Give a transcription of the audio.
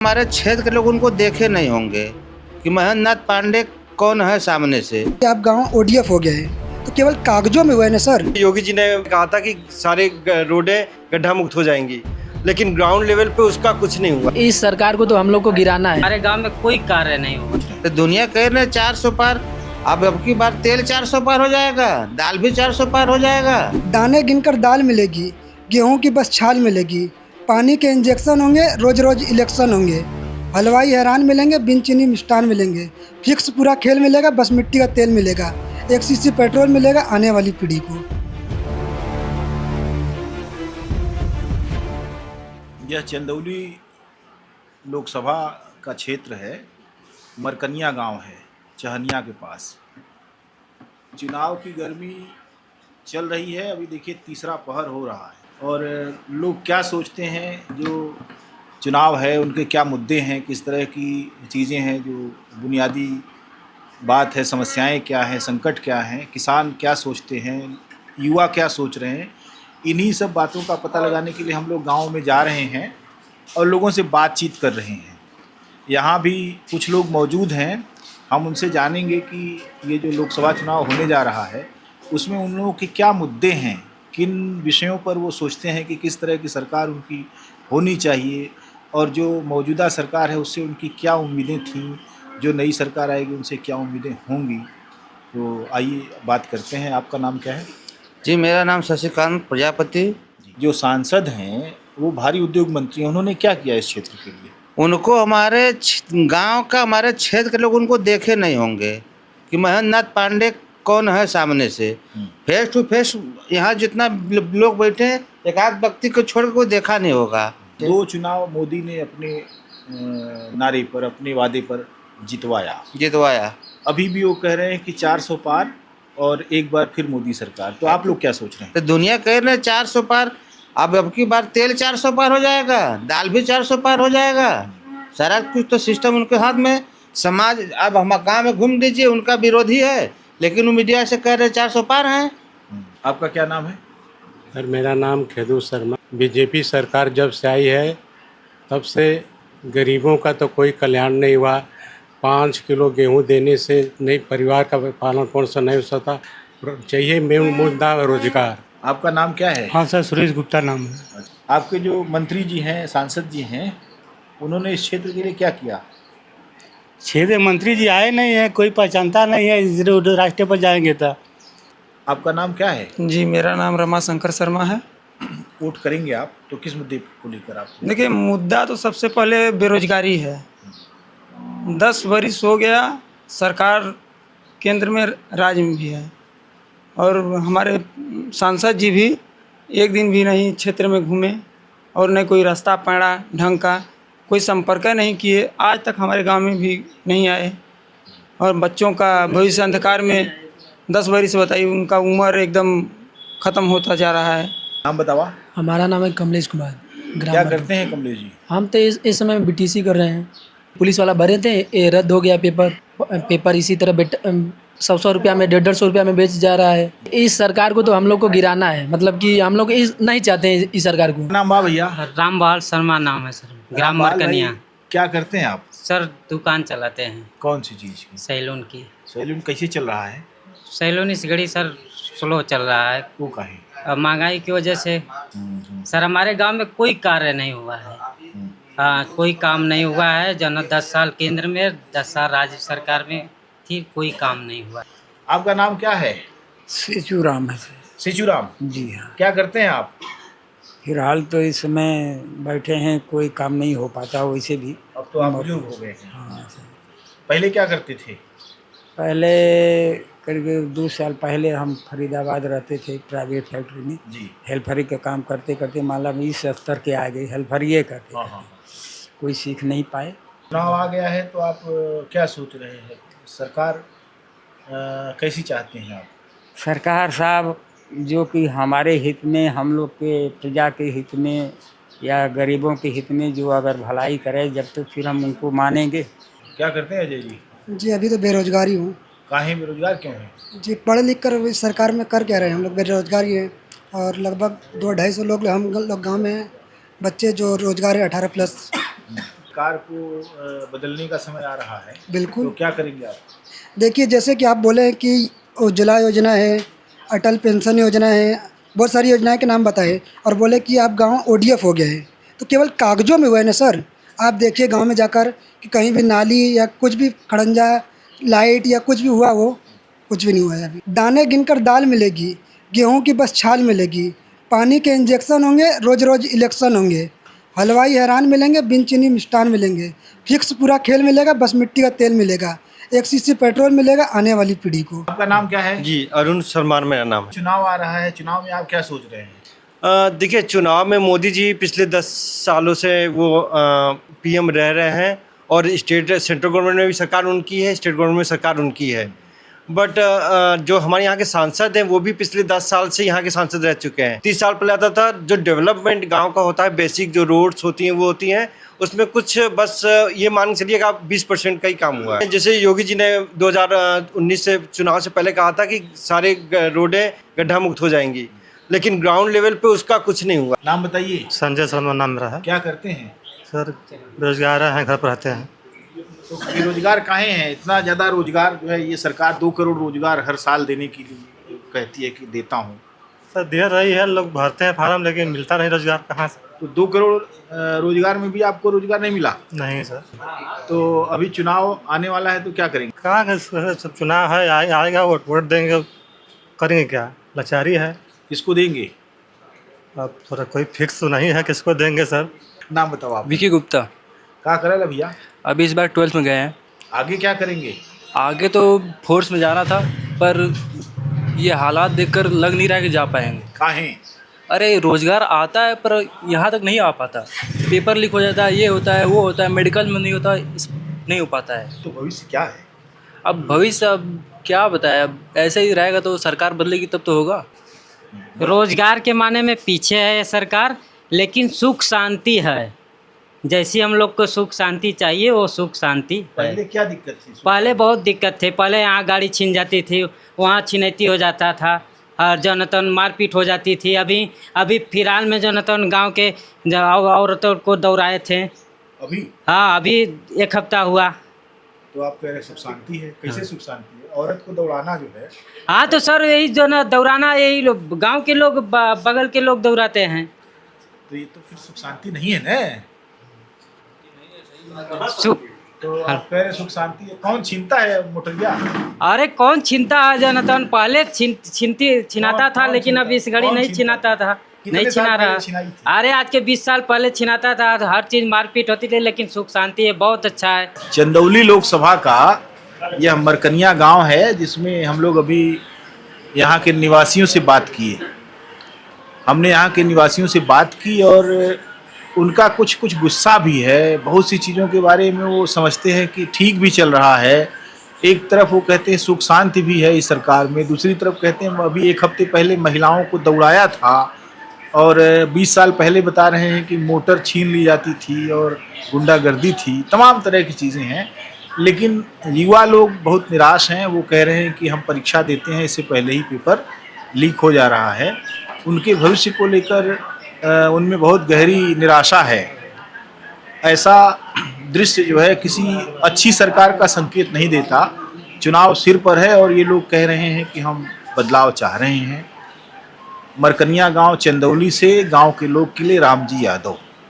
हमारे क्षेत्र के लोग उनको देखे नहीं होंगे कि महेंद्र नाथ पांडे कौन है सामने से। आप गांव ओडीएफ हो गया है तो केवल कागजों में हुआ है ना सर। योगी जी ने कहा था कि सारे रोडें गड्ढा मुक्त हो जाएंगी, लेकिन ग्राउंड लेवल पे उसका कुछ नहीं हुआ। इस सरकार को तो हम लोग को गिराना है। हमारे गांव में कोई कार्य नहीं हुआ। तो दुनिया कह रहे 400 पार, अब की बार तेल 400 पार हो जाएगा, दाल भी 400 पार हो जाएगा। दाने गिनकर दाल मिलेगी, गेहूं की बस छाल मिलेगी, पानी के इंजेक्शन होंगे, रोज रोज इलेक्शन होंगे, हलवाई हैरान मिलेंगे, बिन चीनी मिष्ठान मिलेंगे, फिक्स पूरा खेल मिलेगा, बस मिट्टी का तेल मिलेगा, 1 सीसी पेट्रोल मिलेगा आने वाली पीढ़ी को। यह चंदौली लोकसभा का क्षेत्र है। मरकनिया गांव है, चहनिया के पास। चुनाव की गर्मी चल रही है। अभी देखिए तीसरा पहर हो रहा है और लोग क्या सोचते हैं, जो चुनाव है उनके क्या मुद्दे हैं, किस तरह की चीज़ें हैं, जो बुनियादी बात है, समस्याएं क्या हैं, संकट क्या हैं, किसान क्या सोचते हैं, युवा क्या सोच रहे हैं, इन्हीं सब बातों का पता लगाने के लिए हम लोग गांव में जा रहे हैं और लोगों से बातचीत कर रहे हैं। यहाँ भी कुछ लोग मौजूद हैं, हम उनसे जानेंगे कि ये जो लोकसभा चुनाव होने जा रहा है उसमें उन लोगों के क्या मुद्दे हैं, किन विषयों पर वो सोचते हैं कि किस तरह की सरकार उनकी होनी चाहिए और जो मौजूदा सरकार है उससे उनकी क्या उम्मीदें थीं, जो नई सरकार आएगी उनसे क्या उम्मीदें होंगी। तो आइए बात करते हैं। आपका नाम क्या है? जी, मेरा नाम शशिकांत प्रजापति। जो सांसद हैं वो भारी उद्योग मंत्री हैं, उन्होंने क्या किया इस क्षेत्र के लिए? उनको हमारे गांव का, हमारे क्षेत्र के लोग उनको देखे नहीं होंगे कि महेंद्र नाथ पांडे कौन है सामने से। फेस टू फेस यहाँ जितना लोग बैठे हैं, एक आध व्यक्ति को छोड़ के कोई देखा नहीं होगा। 2 चुनाव मोदी ने अपने नारे पर, अपने वादे पर जितवाया। अभी भी वो कह रहे हैं कि 400 पार और एक बार फिर मोदी सरकार। तो आप लोग क्या सोच रहे हैं? तो दुनिया कह रहे 400 पार, अब की बार तेल 400 पार हो जाएगा, दाल भी 400 पार हो जाएगा। सारा कुछ तो सिस्टम उनके हाथ में। समाज, अब हम गाँव में घूम दीजिए, उनका विरोधी है, लेकिन वो मीडिया से कह रहे 400 पार हैं। आपका क्या नाम है? सर, मेरा नाम खेदू शर्मा। बीजेपी सरकार जब से आई है तब से गरीबों का तो कोई कल्याण नहीं हुआ। 5 किलो गेहूं देने से नहीं, परिवार का पालन पोषण नहीं हो सकता। चाहिए मेन मुद्दा रोजगार। आपका नाम क्या है? हाँ सर, सुरेश गुप्ता नाम है। आपके जो मंत्री जी हैं, सांसद जी हैं, उन्होंने इस क्षेत्र के लिए क्या किया? क्षेत्र मंत्री जी आए नहीं है, कोई पहचानता नहीं है। रास्ते पर जाएंगे तो। आपका नाम क्या है? जी, मेरा नाम रमाशंकर शर्मा है। वोट करेंगे आप तो किस मुद्दे को लेकर आप? देखिए, मुद्दा तो सबसे पहले बेरोजगारी है। 10 बरिस हो गया, सरकार केंद्र में, राज्य में भी है, और हमारे सांसद जी भी एक दिन भी नहीं क्षेत्र में घूमे और न कोई रास्ता पाड़ा ढंग का, कोई संपर्क नहीं किए। आज तक हमारे गांव में भी नहीं आए और बच्चों का भविष्य अंधकार में 10 बरिस बताइए, उनका उम्र एकदम ख़त्म होता जा रहा है। नाम बतावा। हमारा नाम है कमलेश कुमार। क्या करते हैं कमलेश जी? हम तो इस समय बीटीसी कर रहे हैं। पुलिस वाला भरे थे, ये रद्द हो गया पेपर इसी तरह 100 रुपया में, 150 रुपया में बेच जा रहा है। इस सरकार को तो हम लोग को गिराना है, मतलब कि हम लोग नहीं चाहते हैं इस सरकार को। नाम बा भैया? रामबाल शर्मा नाम है सर, ग्राम मरकनिया। क्या करते हैं आप? सर, दुकान चलाते हैं। कौन सी चीज़ की? सैलून की। सैलून कैसे चल रहा है? सैलून इस घड़ी सर स्लो चल रहा है। वो काहे? महंगाई की वजह से। सर, हमारे गांव में कोई कार्य नहीं हुआ है। हाँ, कोई काम नहीं हुआ है। जन 10 साल केंद्र में, 10 साल राज्य सरकार में थी, कोई काम नहीं हुआ। आपका नाम क्या है? सिचूराम है। सिचूराम जी हाँ। क्या करते हैं आप? फिलहाल तो इस समय बैठे हैं, कोई काम नहीं हो पाता वैसे भी। अब तो आप बुजुर्ग हो गए हैं। हाँ सर। पहले क्या करते थे? पहले करीब 2 साल पहले हम फरीदाबाद रहते थे, प्राइवेट फैक्ट्री में जी। हेल्परी का काम करते करते माला में इस स्तर के आ गए, हेल्परिए करते हाँ। कोई सीख नहीं पाए। चुनाव आ गया है तो आप क्या सोच रहे हैं? सरकार कैसी चाहते हैं आप? सरकार साहब जो कि हमारे हित में, हम लोग के प्रजा के हित में या गरीबों के हित में जो अगर भलाई करे, जब तो फिर हम उनको मानेंगे। क्या करते हैं अजय जी? जी अभी तो बेरोजगारी हूँ। काहे बेरोजगार क्यों है? जी पढ़ लिख कर सरकार में कर क्या रहे हैं, हम लोग बेरोजगारी हैं और लगभग 200-250 लोग हम लोग गाँव में हैं। बच्चे जो रोजगार है 18+। सरकार को बदलने का समय आ रहा है, बिल्कुल। तो क्या करेंगे आप? देखिए, जैसे कि आप बोले हैं कि उज्ज्वला योजना है, अटल पेंशन योजना है, बहुत सारी योजनाएं के नाम बताए और बोले कि आप गांव ओडीएफ हो गए हैं, तो केवल कागजों में हुआ है ना सर। आप देखिए गांव में जाकर कि कहीं भी नाली या कुछ भी खड़ंजा, लाइट या कुछ भी हुआ, वो कुछ भी नहीं हुआ है अभी। दाने गिनकर दाल मिलेगी, गेहूं की बस छाल मिलेगी, पानी के इंजेक्शन होंगे, रोज़ रोज़ इलेक्शन होंगे, हलवाई हैरान मिलेंगे, बिन चीनी मिष्ठान मिलेंगे, फिक्स पूरा खेल मिलेगा, बस मिट्टी का तेल मिलेगा, 1 सीसी पेट्रोल मिलेगा आने वाली पीढ़ी को। आपका नाम क्या है? जी, अरुण शर्मा मेरा नाम है। चुनाव आ रहा है, चुनाव में आप क्या सोच रहे हैं? देखिए, चुनाव में मोदी जी पिछले 10 सालों से वो पीएम रह रहे हैं और सेंट्रल गवर्नमेंट में भी सरकार उनकी है, स्टेट गवर्नमेंट में सरकार उनकी है। बट जो हमारे यहाँ के सांसद हैं वो भी पिछले 10 साल से यहाँ के सांसद रह चुके हैं। 30 साल पहले आता था, जो डेवलपमेंट गांव का होता है, बेसिक जो रोड्स होती हैं वो होती हैं, उसमें कुछ बस ये मान के चलिएगा 20% का ही काम हुआ है। जैसे योगी जी ने 2019 से चुनाव से पहले कहा था कि सारे रोडें गड्ढा मुक्त हो जाएंगी, लेकिन ग्राउंड लेवल पे उसका कुछ नहीं हुआ। नाम बताइए। संजय शर्मा नाम मेरा है। क्या करते हैं? सर बेरोजगार हैं, घर पर रहते हैं। तो बेरोजगार काहे हैं? इतना ज़्यादा रोजगार जो है, ये सरकार 2 करोड़ रोजगार हर साल देने के लिए कहती है कि देता हूँ। सर दे रही है, लोग भरते हैं फार्म, लेकिन मिलता नहीं रोजगार कहाँ से। तो 2 करोड़ रोजगार में भी आपको रोजगार नहीं मिला? नहीं सर। तो अभी चुनाव आने वाला है, तो क्या करेंगे? कहाँ का सब चुनाव है, आएगा वोट देंगे, करेंगे क्या, लाचारी है। किसको देंगे? अब थोड़ा कोई फिक्स तो नहीं है किसको देंगे सर। नाम बताओ आप। विकी गुप्ता। क्या करेला भैया? अभी इस बार 12th में गए हैं। आगे क्या करेंगे? आगे तो फोर्स में जाना था, पर ये हालात देखकर लग नहीं रहा कि जा पाएंगे। काहे? अरे रोज़गार आता है पर यहाँ तक नहीं आ पाता, पेपर लीक हो जाता है, ये होता है वो होता है, मेडिकल में नहीं होता, नहीं हो पाता है। तो भविष्य क्या है? अब भविष्य अब क्या बताए, अब ऐसे ही रहेगा तो सरकार बदलेगी तब तो होगा। रोजगार के माने में पीछे है ये सरकार, लेकिन सुख शांति है। जैसी हम लोग को सुख शांति चाहिए वो सुख शांति है। पहले क्या दिक्कत थी? पहले बहुत दिक्कत थी। पहले यहाँ गाड़ी छीन जाती थी, वहाँ छिनैती हो जाता था और जनतन मारपीट हो जाती थी। अभी फिलहाल में जनतन गांव के औरतों को दौड़ाए थे अभी। हाँ, अभी 1 हफ्ता हुआ। तो आप कह रहे सुख शांति है? कैसे सुख शांति है? औरत को दौड़ाना जो है। हाँ तो सर यही जो ना दौड़ाना, यही लोग गाँव के लोग बगल के लोग दौड़ाते हैं। तो ये तो फिर सुख शांति नहीं है ना। सुख तो आप कह रहे सुख शांति है, कौन छीनता है मोटरिया? अरे कौन छीनता है जनतन? पहले छिनाता था, लेकिन अब इस घड़ी नहीं छिनाता था, नहीं छिना रहा। अरे आज के 20 साल पहले छिनाता था, हर चीज मारपीट होती थी, लेकिन सुख शांति है, बहुत अच्छा है। चंदौली लोकसभा का यह मरकनिया गांव है, जिसमें हम लोग अभी यहाँ के निवासियों से बात किए। हमने यहाँ के निवासियों से बात की और उनका कुछ गुस्सा भी है। बहुत सी चीज़ों के बारे में वो समझते हैं कि ठीक भी चल रहा है। एक तरफ वो कहते हैं सुख शांति भी है इस सरकार में, दूसरी तरफ कहते हैं अभी 1 हफ्ते पहले महिलाओं को दौड़ाया था और 20 साल पहले बता रहे हैं कि मोटर छीन ली जाती थी और गुंडागर्दी थी, तमाम तरह की चीज़ें हैं। लेकिन युवा लोग बहुत निराश हैं। वो कह रहे हैं कि हम परीक्षा देते हैं, इससे पहले ही पेपर लीक हो जा रहा है। उनके भविष्य को लेकर उनमें बहुत गहरी निराशा है। ऐसा दृश्य जो है किसी अच्छी सरकार का संकेत नहीं देता। चुनाव सिर पर है और ये लोग कह रहे हैं कि हम बदलाव चाह रहे हैं। मरकनिया गांव चंदौली से गांव के लोग के लिए रामजी यादव।